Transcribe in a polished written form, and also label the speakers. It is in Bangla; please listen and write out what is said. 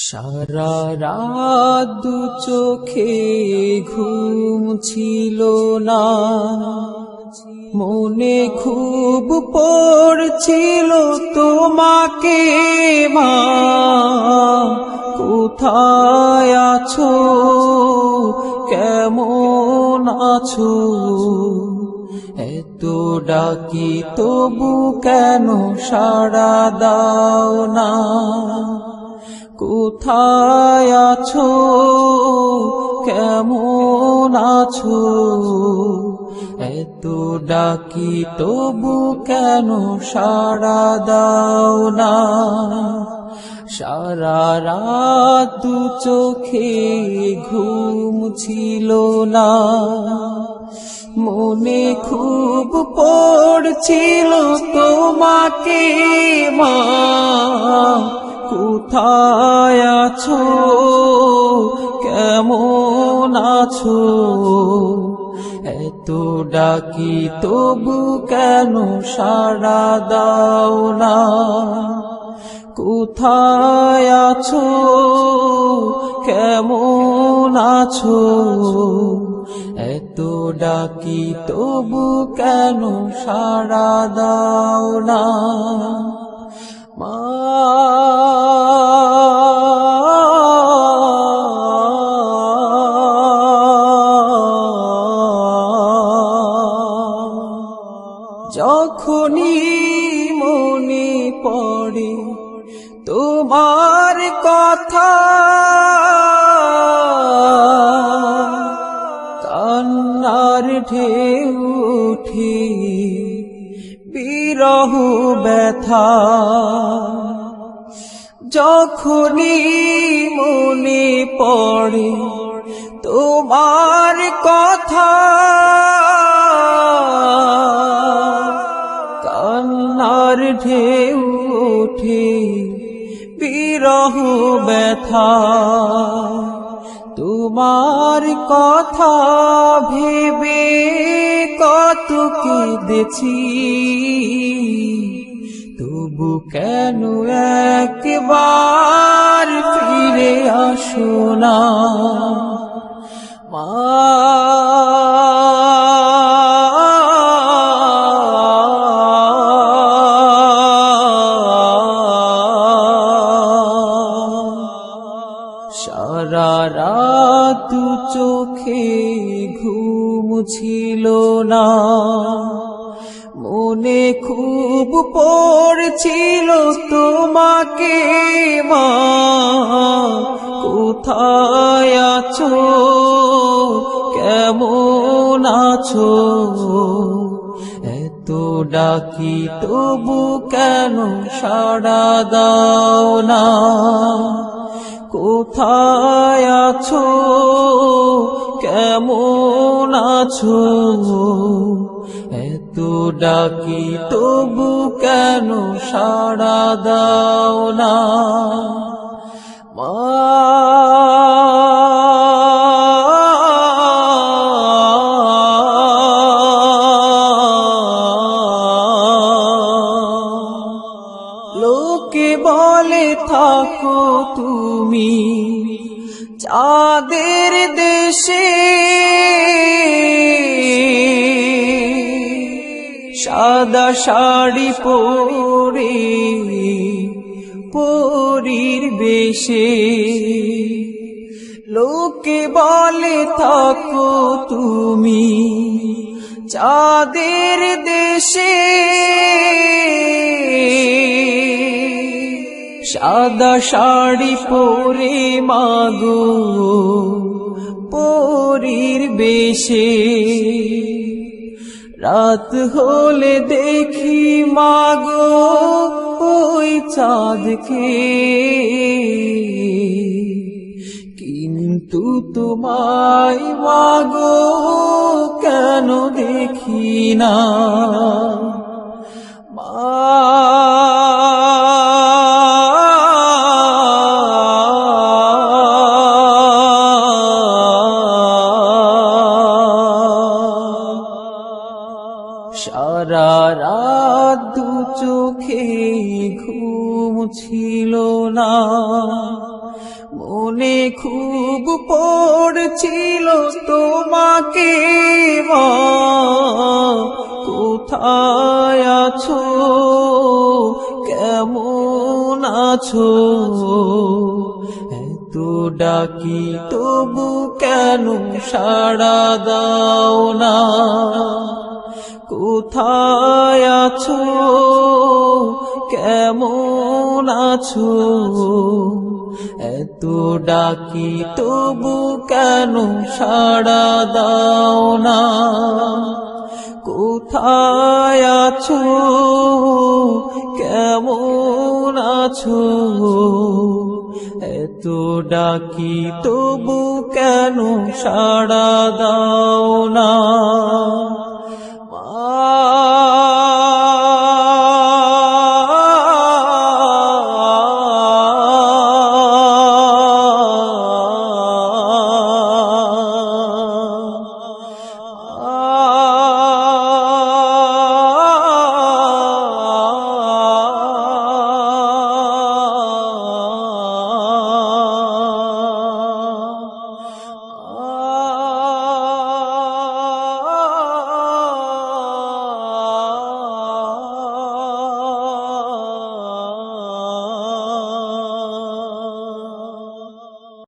Speaker 1: সারা রাত দু চোখে ঘুম ছিল না, মনে খুব পড়ছিল তোমাকে মা। কোথায় আছো, কেমন আছো? এত ডাকি তবু কেন সাড়া দাও না? কোথায় আছো, কেমন আছো? এত ডাকি তবু কেন সাড়া দাও না? সারা রাত দু চোখে ঘুম ছিল না, মনে খুব পড়ছিল তোমাকে মা। কোথায় আছো, কেমন আছো? এত ডাকি তবু কেন সাড়া দাও না? কোথায় আছো, কেমন আছো? এত ডাকি তবু কেন সাড়া দাও না? মা যখনই মনে পড়ে তোমার কথা, কান্নার ঢেউ উঠে বিরহ ব্যথা। যখনই মনে পড়ে তোমার কথা, কান্নার ঢেউ ওঠে বিরহ ব্যথা। তোমার কথা ভেবে কত কেঁদেছি, তবু কেন একবার ফিরে আসো না মা? সারা রাত দু চোখে ঘুম ছিল না, মনে খুব পড়ছিল তোমাকে মা। কোথায় আছো, কেমন আছো? এত ডাকি তবু কেন সাড়া দাও না? কোথায় আছো, কেমন আছো? এত ডাকি তবু কেন সাড়া দাও না মা? লোকে বলে থাকো তুমি চাঁদের দেশে, সাদা শাড়ি পরে পরীর বেশে। লোকে বলে থাকো তুমি চাঁদের দেশে, সাদা শাড়ি পরে মাগো পরীর বেশে। রাত হলে দেখি মাগো ওই চাঁদকে, কিন্তু তোমায় মাগো কেন দেখি না মা? সারা রাত দু চোখে ঘুম ছিল না, মনে খুব পড়ছিল তোমাকে মা, কোথায় আছো, কেমন আছো? এত ডাকি তবু কেন সাড়া দাও না? কোথায় আছো, কেমন আছো? এত ডাকি তবু কেন সাড়া দাও না? কোথায় আছো, কেমন আছো? এত ডাকি তবু কেন সাড়া দাও না?